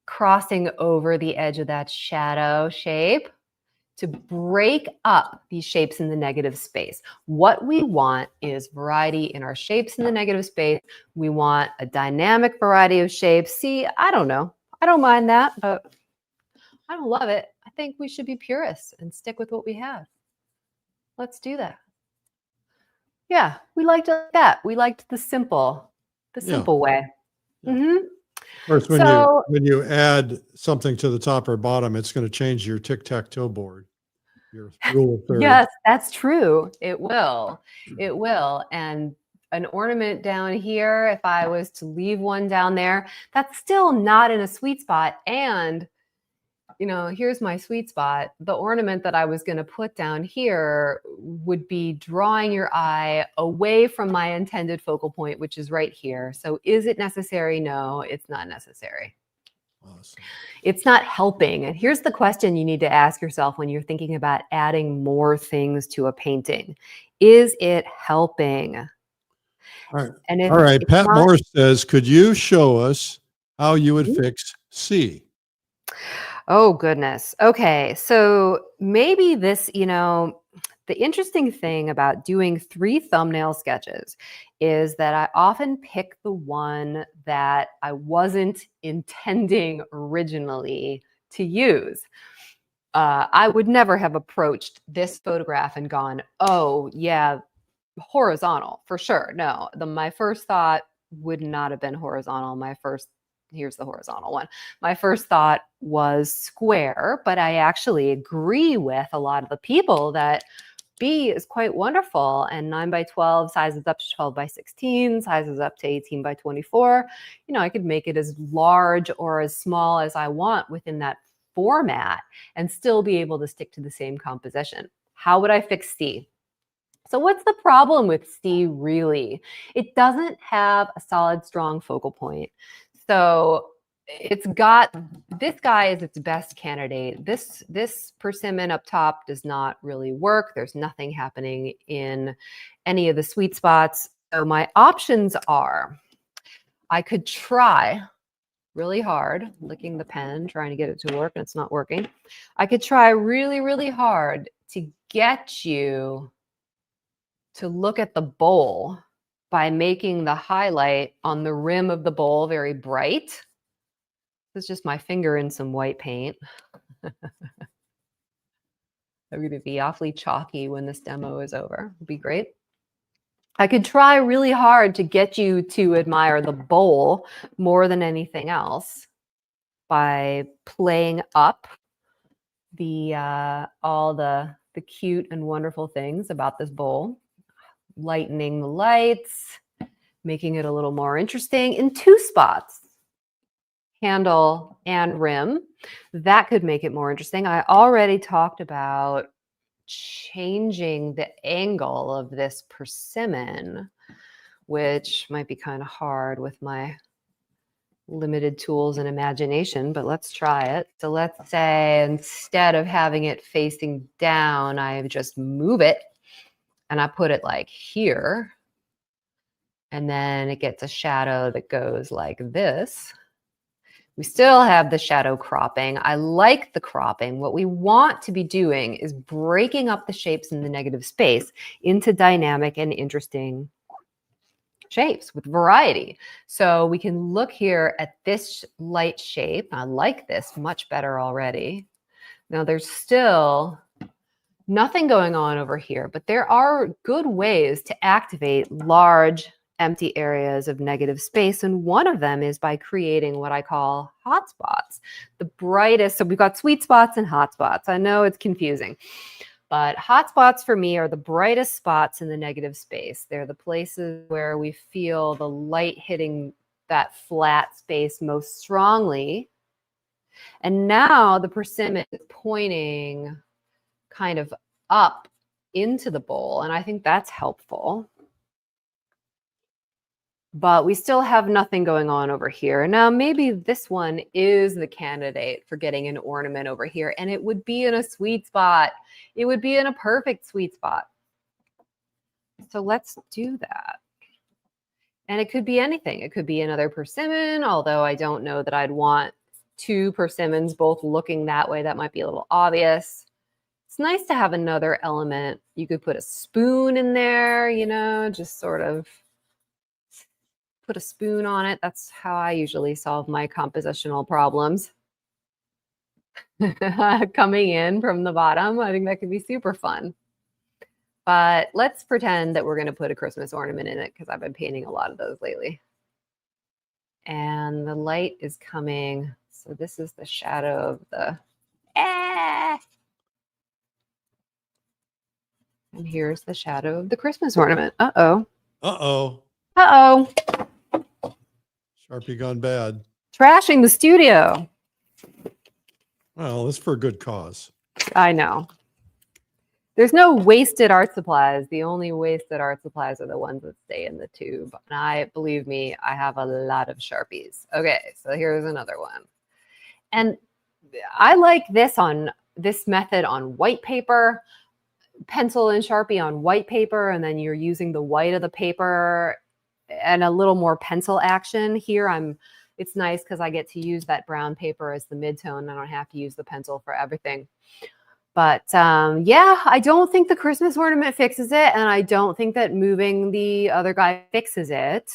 crossing over the edge of that shadow shape to break up these shapes in the negative space. What we want is variety in our shapes in the negative space. We want a dynamic variety of shapes. See, I don't know. I don't mind that, but I don't love it. I think we should be purists and stick with what we have. Let's do that. Yeah, we liked that. We liked the simple way. Yeah. Mm-hmm. Of course, So, when you add something to the top or bottom, it's going to change your tic-tac-toe board, your rule of thirds. yes, that's true. It will. It will. And an ornament down here, if I was to leave one down there, that's still not in a sweet spot. And, you know, here's my sweet spot. The ornament that I was going to put down here would be drawing your eye away from my intended focal point, which is right here. So is it necessary? No, it's not necessary. Awesome. It's not helping. And here's the question you need to ask yourself when you're thinking about adding more things to a painting. Is it helping? All right. And if All right. Pat not, Moore says, could you show us how you would fix C? oh, goodness. Okay. So maybe this, you know, the interesting thing about doing 3 thumbnail sketches is that I often pick the one that I wasn't intending originally to use. I would never have approached this photograph and gone, oh, yeah, horizontal for sure. No, my first thought would not have been horizontal. Here's the horizontal one. My first thought was square, but I actually agree with a lot of the people that B is quite wonderful, and 9x12 sizes up to 12x16, sizes up to 18x24. You know, I could make it as large or as small as I want within that format and still be able to stick to the same composition. How would I fix C? So what's the problem with C really? It doesn't have a solid, strong focal point. So it's got, this guy is its best candidate. This persimmon up top does not really work. There's nothing happening in any of the sweet spots. So my options are, I could try really hard, licking the pen, trying to get it to work, and it's not working. I could try really, really hard to get you to look at the bowl by making the highlight on the rim of the bowl very bright. This is just my finger in some white paint. I'm going to be awfully chalky when this demo is over. It'd be great. I could try really hard to get you to admire the bowl more than anything else by playing up all the cute and wonderful things about this bowl, lightening the lights, making it a little more interesting in 2 spots, handle and rim. That could make it more interesting. I already talked about changing the angle of this persimmon, which might be kind of hard with my limited tools and imagination, but let's try it. So let's say instead of having it facing down, I just move it and I put it like here. And then it gets a shadow that goes like this. We still have the shadow cropping. I like the cropping. What we want to be doing is breaking up the shapes in the negative space into dynamic and interesting shapes with variety. So we can look here at this light shape. I like this much better already. Now there's still nothing going on over here, but there are good ways to activate large empty areas of negative space. And one of them is by creating what I call hotspots. The brightest, so we've got sweet spots and hotspots. I know it's confusing, but hotspots for me are the brightest spots in the negative space. They're the places where we feel the light hitting that flat space most strongly. And now the persimmon is pointing kind of up into the bowl, and I think that's helpful. But we still have nothing going on over here. Now, maybe this one is the candidate for getting an ornament over here, and it would be in a sweet spot. It would be in a perfect sweet spot. So let's do that. And it could be anything. It could be another persimmon, although I don't know that I'd want 2 persimmons both looking that way. That might be a little obvious. It's nice to have another element. You could put a spoon in there, you know, just sort of put a spoon on it. That's how I usually solve my compositional problems. Coming in from the bottom, I think that could be super fun. But let's pretend that we're going to put a Christmas ornament in it because I've been painting a lot of those lately. And the light is coming. So this is the shadow of the... And here's the shadow of the Christmas ornament. Uh-oh. Uh-oh. Uh-oh. Sharpie gone bad. Trashing the studio. Well, it's for a good cause. I know. There's no wasted art supplies. The only wasted art supplies are the ones that stay in the tube. And believe me, I have a lot of Sharpies. Okay, so here's another one. And I like this method on white paper, pencil and Sharpie on white paper, and then you're using the white of the paper and a little more pencil action. Here it's nice because I get to use that brown paper as the midtone. I don't have to use the pencil for everything. But yeah, I don't think the Christmas ornament fixes it. And I don't think that moving the other guy fixes it.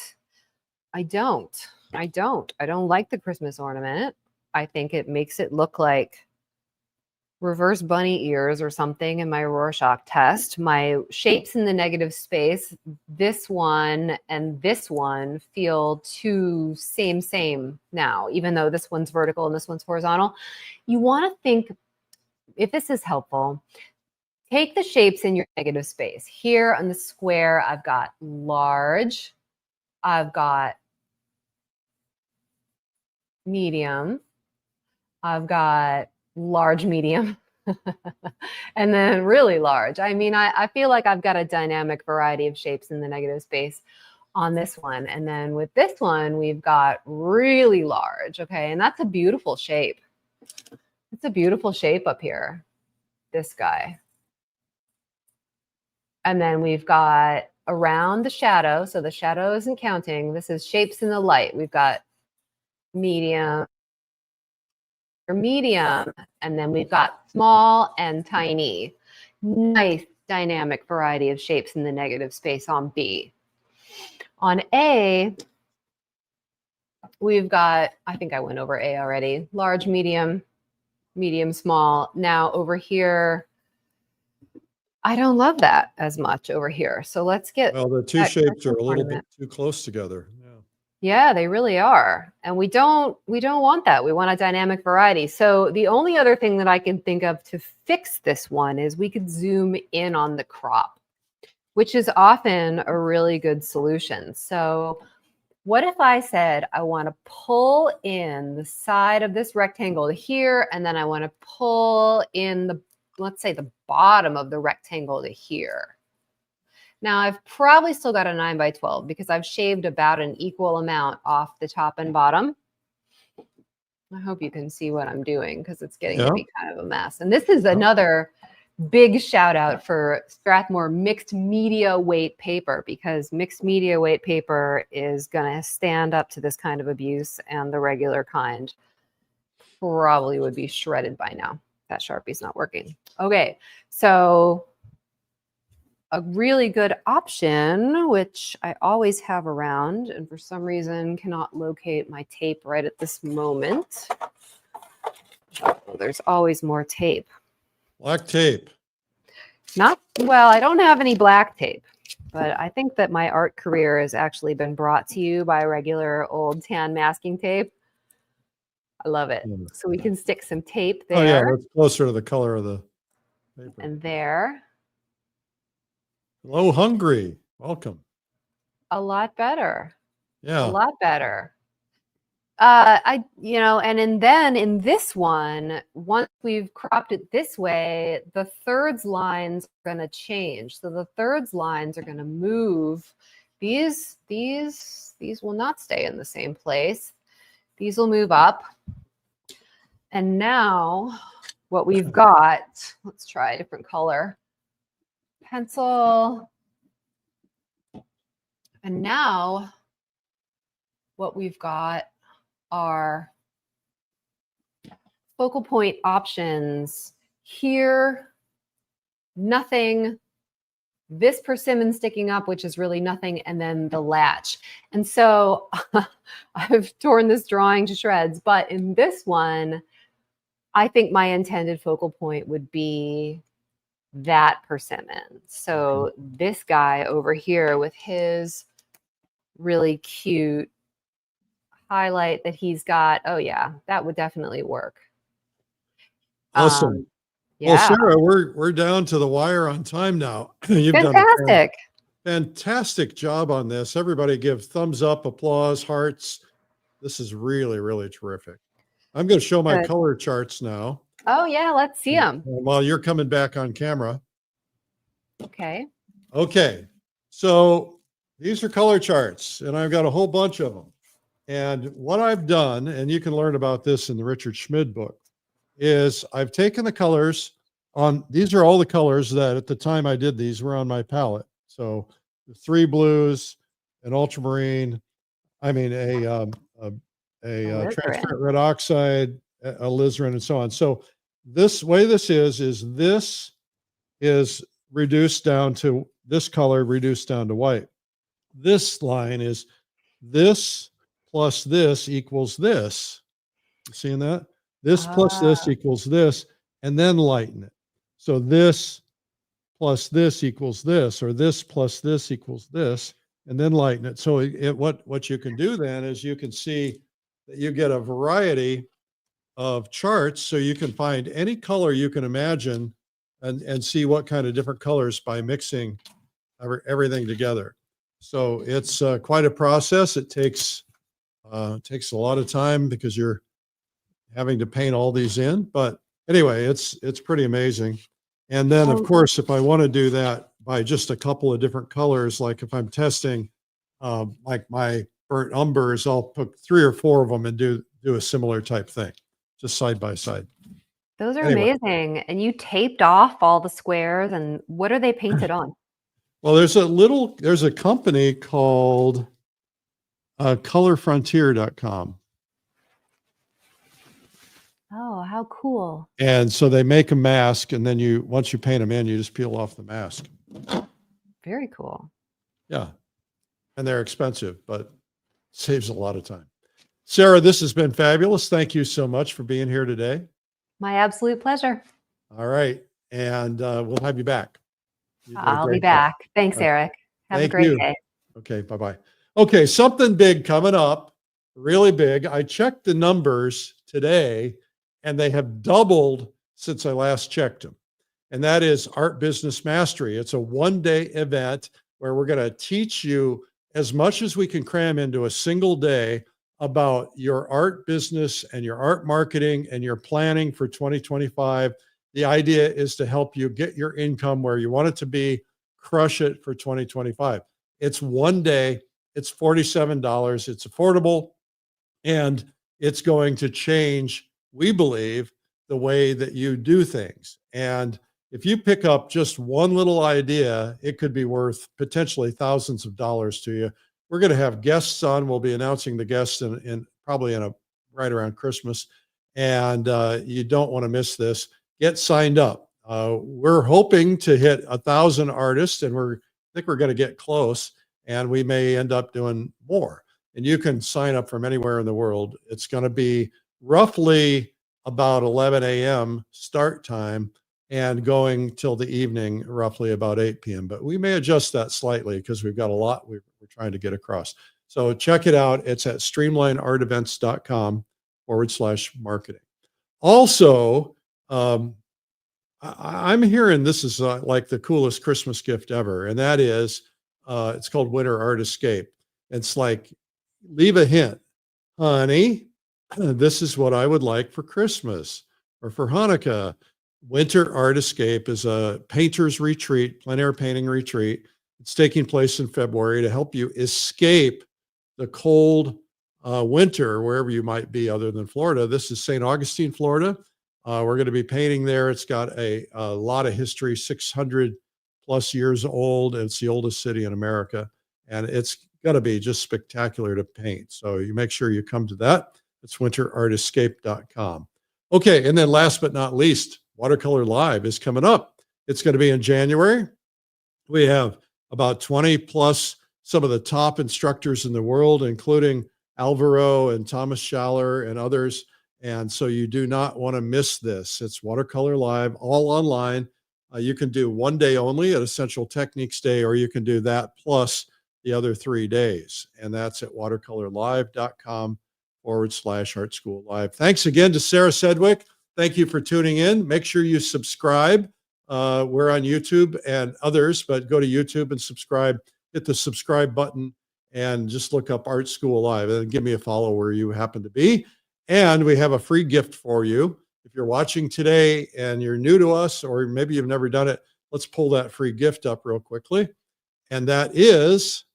I don't like the Christmas ornament. I think it makes it look like reverse bunny ears or something in my Rorschach test. My shapes in the negative space, this one and this one feel too same now, even though this one's vertical and this one's horizontal. You want to think, if this is helpful, take the shapes in your negative space. Here on the square, I've got large, I've got medium, I've got large, medium, and then really large. I mean, I feel like I've got a dynamic variety of shapes in the negative space on this one. And then with this one, we've got really large, okay? And that's a beautiful shape. It's a beautiful shape up here, this guy. And then we've got around the shadow, so the shadow isn't counting. This is shapes in the light. We've got medium, and then we've got small and tiny. Nice dynamic variety of shapes in the negative space on B. On A, we've got, I think I went over A already, large, medium, small. Now over here, I don't love that as much over here. So let's get... Well, the two shapes are a little bit too close together. Yeah, they really are. And we don't want that. We want a dynamic variety. So the only other thing that I can think of to fix this one is we could zoom in on the crop, which is often a really good solution. So what if I said, I want to pull in the side of this rectangle to here, and then I want to pull in the, let's say, the bottom of the rectangle to here. Now I've probably still got a 9 by 12 because I've shaved about an equal amount off the top and bottom. I hope you can see what I'm doing because it's getting to be kind of a mess. And this is another big shout out for Strathmore mixed media weight paper, because mixed media weight paper is going to stand up to this kind of abuse, and the regular kind probably would be shredded by now. That Sharpie's not working. Okay, so a really good option, which I always have around, and for some reason cannot locate my tape right at this moment. Oh, there's always more tape. Black tape. Well, I don't have any black tape, but I think that my art career has actually been brought to you by regular old tan masking tape. I love it. So we can stick some tape there. Oh yeah, that's closer to the color of the paper. And there. Hello, Hungry. Welcome. A lot better. Yeah. A lot better. And then in this one, once we've cropped it this way, the thirds lines are going to change. So the thirds lines are going to move. These will not stay in the same place. These will move up. And now what we've got, let's try a different color. Pencil. And now what we've got are focal point options. Here, nothing. this persimmon sticking up, which is really nothing, and then the latch. And so I've torn this drawing to shreds, but in this one, I think my intended focal point would be that persimmon. So this guy over here with his really cute highlight that he's got. Oh yeah, that would definitely work. Awesome. Yeah. Well, Sarah, we're down to the wire on time now. You've Fantastic. done a fantastic job on this. Everybody give thumbs up, applause, hearts. This is really, really terrific. I'm going to show my color charts now. Oh yeah, let's see them. While you're coming back on camera. Okay. Okay. So these are color charts, and I've got a whole bunch of them. And what I've done, and you can learn about this in the Richard Schmid book, is I've taken the colors on, these are all the colors that at the time I did these were on my palette. So the 3 blues, an ultramarine, I mean a transparent red oxide, alizarin, and so on. So this way this is reduced down to this color, reduced down to white. This line is this plus this equals this. You seeing that? This plus this equals this, and then lighten it. So this plus this equals this, or this plus this equals this, and then lighten it. So what you can do then is you can see that you get a variety of charts, so you can find any color you can imagine and see what kind of different colors by mixing everything together. So it's quite a process. It takes a lot of time because you're having to paint all these in, but anyway, it's pretty amazing. And then of course, if I want to do that by just a couple of different colors, like if I'm testing like my burnt umbers, I'll put 3 or 4 of them and do a similar type thing, just side by side. Those are amazing. And you taped off all the squares, and what are they painted on? Well, there's a company called colorfrontier.com. Oh, how cool. And so they make a mask, and then once you paint them in, you just peel off the mask. Very cool. Yeah. And they're expensive, but saves a lot of time. Sarah, this has been fabulous. Thank you so much for being here today. My absolute pleasure. All right. And we'll have you back. I'll be back. Thanks, Eric. Have a great day. Okay. Bye-bye. Okay. Something big coming up, really big. I checked the numbers today, and they have doubled since I last checked them. And that is Art Business Mastery. It's a one-day event where we're going to teach you as much as we can cram into a single day about your art business and your art marketing and your planning for 2025. The idea is to help you get your income where you want it to be, crush it for 2025. It's one day, it's $47, it's affordable, and it's going to change, we believe, the way that you do things. And if you pick up just one little idea, it could be worth potentially thousands of dollars to you. We're going to have guests on. We'll be announcing the guests probably right around Christmas. And you don't want to miss this. Get signed up. We're hoping to hit 1,000 artists, and I think we're going to get close, and we may end up doing more. And you can sign up from anywhere in the world. It's going to be roughly about 11 a.m. start time and going till the evening, roughly about 8 p.m. But we may adjust that slightly because we've got a lot we're trying to get across. So check it out. It's at streamlineartevents.com/marketing. Also, I'm hearing this is like the coolest Christmas gift ever. And that is, it's called Winter Art Escape. It's like, leave a hint, honey, this is what I would like for Christmas or for Hanukkah. Winter Art Escape is a painter's retreat, plein air painting retreat. It's taking place in February to help you escape the cold winter, wherever you might be other than Florida. This is St. Augustine, Florida. We're going to be painting there. It's got a lot of history, 600 plus years old. It's the oldest city in America, and it's going to be just spectacular to paint. So you make sure you come to that. It's winterartescape.com. Okay, and then last but not least, Watercolor Live is coming up. It's going to be in January. We have about 20 plus some of the top instructors in the world, including Alvaro and Thomas Schaller and others. And so you do not want to miss this. It's Watercolor Live, all online. You can do one day only at Essential Techniques Day, or you can do that plus the other 3 days. And that's at watercolorlive.com/Art School Live. Thanks again to Sarah Sedwick. Thank you for tuning in. Make sure you subscribe. We're on YouTube and others, but go to YouTube and subscribe. Hit the subscribe button and just look up Art School Live and give me a follow where you happen to be. And we have a free gift for you. If you're watching today and you're new to us, or maybe you've never done it, let's pull that free gift up real quickly. And that is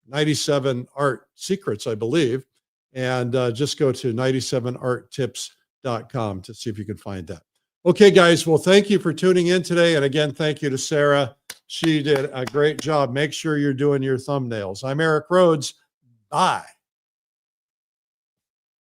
97 Art Secrets, I believe. And just go to 97arttips.com to see if you can find that. Okay, guys. Well, thank you for tuning in today. And again, thank you to Sarah. She did a great job. Make sure you're doing your thumbnails. I'm Eric Rhodes. Bye.